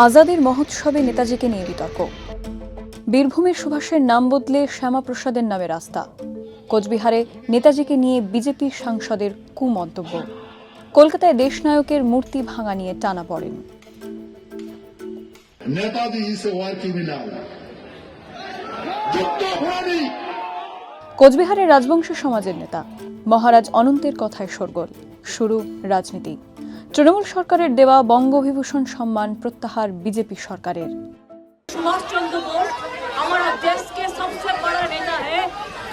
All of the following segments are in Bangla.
আজাদের মহোৎসবে নেতাজিকে নিয়ে বিতর্ক। বীরভূমের সুভাষের নাম বদলে শ্যামাপ্রসাদের নামে রাস্তা। কোচবিহারে নেতাজিকে নিয়ে বিজেপি সাংসদের কুমন্তব্য। কলকাতায় দেশনায়কের মূর্তি ভাঙা নিয়ে টানাপড়েন। কোচবিহারের রাজবংশ সমাজের নেতা মহারাজ অনন্তের কথায় শোরগোল, শুরু রাজনীতি। তৃণমূল সরকারের দেওয়া বঙ্গবিভূষণ সম্মান প্রত্যাহার বিজেপি সরকারের। सुभाष चंद्र बोस हमारा देश के सबसे बड़ा नेता है।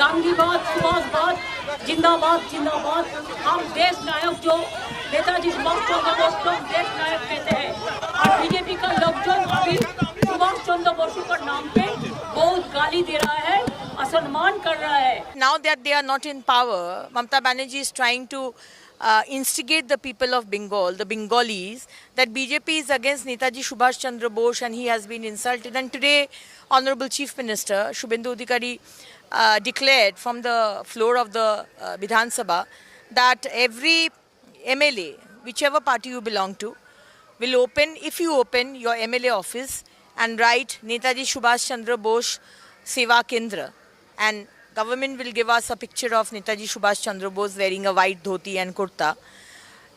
गांधीवाद, सुभाषवाद, जिंदाबाद जिंदाबाद। हम देश नायक जो नेताजी सुभाष चंद्र बोस को देश नायक कहते हैं, और बीजेपी का लोकजन अभी सुभाष चंद्र बोस पर नाम पे बहुत गाली दे रहा है, असम्मान कर रहा है। Now that they are not in power, Mamata Banerjee is trying to instigate the people of Bengal, the Bengalis, that BJP is against Netaji Subhash Chandra Bose and he has been insulted. And today, Honorable Chief Minister Shubhendu Adhikari declared from the floor of the Vidhan Sabha that every MLA, whichever party you belong to, will open, if you open your MLA office and write Netaji Subhash Chandra Bose Seva Kendra, and government will give us a picture of Netaji Subhash Chandra Bose wearing a white dhoti and kurta.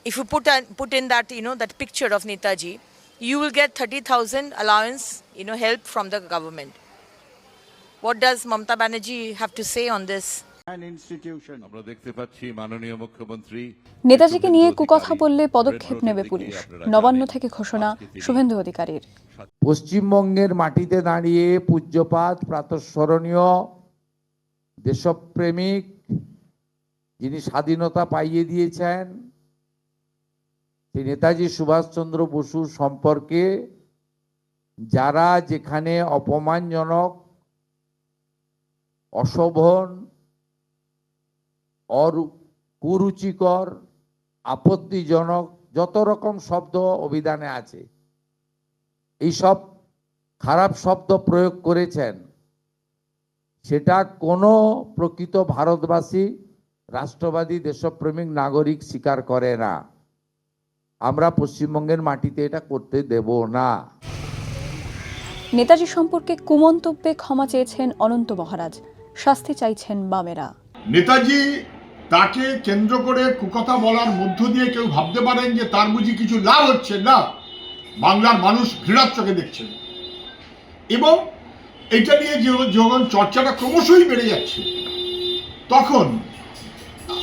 If you put in that, that picture of Netaji, you will get 30,000 allowance, help from the government. What does Mamata Banerjee have to say on this? আমরা দেখতে পাচ্ছি মাননীয় মুখ্যমন্ত্রী নেতাজিকে নিয়ে কুকথা বললে পদক্ষেপ নেবে পুলিশ, নবান্ন থেকে ঘোষণা শুভেন্দু অধিকারীর। পশ্চিমবঙ্গের মাটিতে দাঁড়িয়ে পূজ্যপাত প্রাতঃস্মরণীয় দেশপ্রেমিক, যিনি স্বাধীনতা পাইয়ে দিয়েছেন, সেই নেতাজি সুভাষচন্দ্র বসু সম্পর্কে যারা যেখানে অপমানজনক, অশোভন, কুরুচিকর, আপত্তিজনক যত রকম শব্দ অভিধানে আছে, এইসব খারাপ শব্দ প্রয়োগ করেছেন, সেটা কোনো প্রকৃত ভারতবাসী, রাষ্ট্রবাদী, দেশপ্রেমিক নাগরিক স্বীকার করে না। আমরা পশ্চিমবঙ্গের মাটিতে এটা করতে দেব না। নেতাজি সম্পর্কে কুমন্তব্যে ক্ষমা চেয়েছেন অনন্ত মহারাজ, শাস্তি চাইছেন বামেরা। নেতাজি তাকে কেন্দ্র করে কুকথা বলার মধ্য দিয়ে কেউ ভাবতে পারেন যে তার বুঝি কিছু লাভ হচ্ছে না। বাংলার মানুষ ঘৃণার চোখে দেখছেন, এবং এটা নিয়ে যখন চর্চাটা ক্রমশই বেড়ে যাচ্ছে, তখন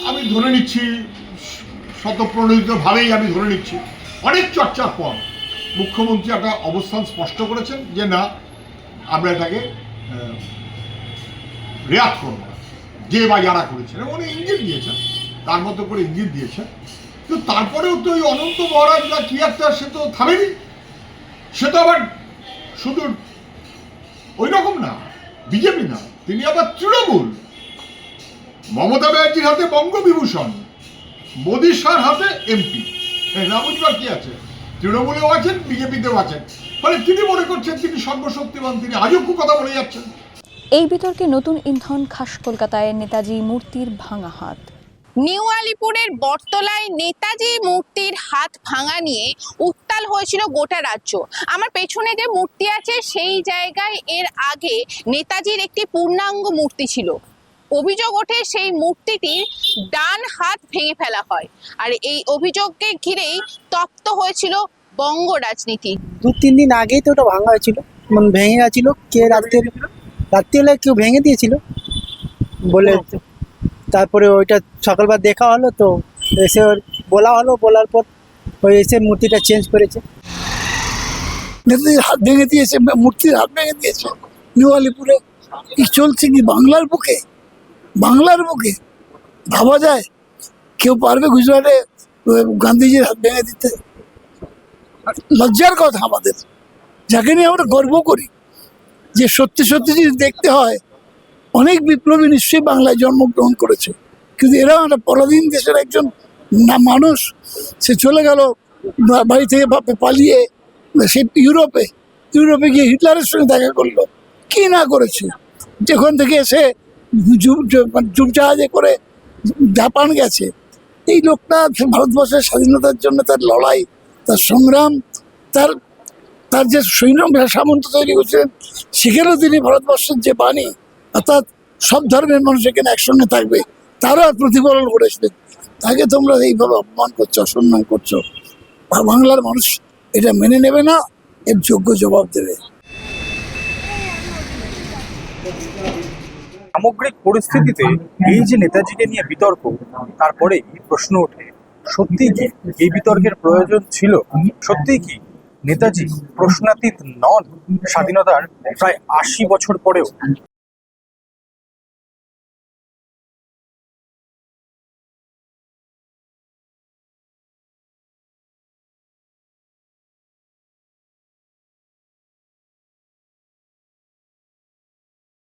আমি ধরে নিচ্ছি, স্বতঃপ্রণোদিতভাবেই আমি ধরে নিচ্ছি, অনেক চর্চার পর মুখ্যমন্ত্রী একটা অবস্থান স্পষ্ট করেছেন যে না, আমরা এটাকে রেয়াত করব, যে বা যারা করেছেন, উনি ইঙ্গিত দিয়েছেন, তার মতো করে ইঙ্গিত দিয়েছেন। কিন্তু তারপরেও তো ওই অনন্ত মহারাজ বা কি একটা, সে তো থামেনি। সে তো আবার শুধু ওই রকম না, বিজেপি না, তিনি আবার তৃণমূল। মমতা ব্যানার্জির হাতে বঙ্গবিভূষণ, মোদী শাহর হাতে এমপি। না বুঝবার কি আছে, তৃণমূলেও আছেন, বিজেপিতেও আছেন। ফলে তিনি মনে করছেন তিনি সর্বশক্তিমান, তিনি আজও কথা বলে যাচ্ছেন। এই বিতর্কে নতুন ইন্ধন খাস কলকাতায় নেতাজি মূর্তির ভাঙা হাত। নিউ আলিপুরের বটতলায় নেতাজি মূর্তির হাত ভাঙা নিয়ে উত্তাল হয়েছিল গোটা রাজ্য। আমার পেছনে যে মূর্তি আছে সেই জায়গায় এর আগে নেতাজির একটি পূর্ণাঙ্গ মূর্তি ছিল। অভিযোগ ওঠে সেই মূর্তিটির ডান হাত ভেঙে ফেলা হয়, আর এই অভিযোগকে ঘিরেই তপ্ত হয়েছিল বঙ্গ রাজনীতি। 2-3 দিন আগেই তো ওটা ভাঙা হয়েছিল, মানে ভেঙে গেছিল। কে রাত্রিবেলা কেউ ভেঙে দিয়েছিল বলে, তারপরে ওইটা সকালবার দেখা হলো, তো এসে বলা হলো, বলার পর ওই এসে মূর্তিটা চেঞ্জ করেছে। নেতাজির হাত ভেঙে দিয়েছে, মূর্তির হাত ভেঙে দিয়েছে নিউ আলিপুরে। কি চলছে কি বাংলার বুকে? বাংলার বুকে ভাবা যায় কেউ পারবে গুজরাটে গান্ধীজির হাত ভেঙে দিতে? লজ্জার কথা আমাদের, যাকে নিয়ে আমরা গর্ব করি, যে সত্যি সত্যি যদি দেখতে হয় অনেক বিপ্লবী নিশ্চয়ই বাংলায় জন্মগ্রহণ করেছে, কিন্তু এরা একটা পরাধীন দেশের একজন মানুষ। সে চলে গেল বাড়ি থেকে পালিয়ে সে ইউরোপে গিয়ে হিটলারের সঙ্গে দেখা করলো। কি না করেছে, যেখান থেকে এসে ডুবজাহাজে করে জাপান গেছে। এই লোকটা ভারতবর্ষের স্বাধীনতার জন্য তার লড়াই, তার সংগ্রাম, তার তার যে সৈন্য সামন্ত তৈরি করছিলেন, সেখানেও তিনি ভারতবর্ষের যে বাণী, অর্থাৎ সব ধর্মের মানুষ এখানে একসঙ্গে থাকবে, তারও প্রতিফলন করেছিলেন। তাকে তোমরা এইভাবে অপমান করছো, অসম্মান করছো, বাংলার মানুষ এটা মেনে নেবে না, এর যোগ্য জবাব দেবে। সামগ্রিক পরিস্থিতিতে এই যে নেতাজিকে নিয়ে বিতর্ক, তারপরেই প্রশ্ন ওঠে, সত্যি কি এই বিতর্কের প্রয়োজন ছিল? সত্যি কি নেতাজি প্রশ্নাতীত নন? স্বাধীনতার প্রায় 80 বছর পরেও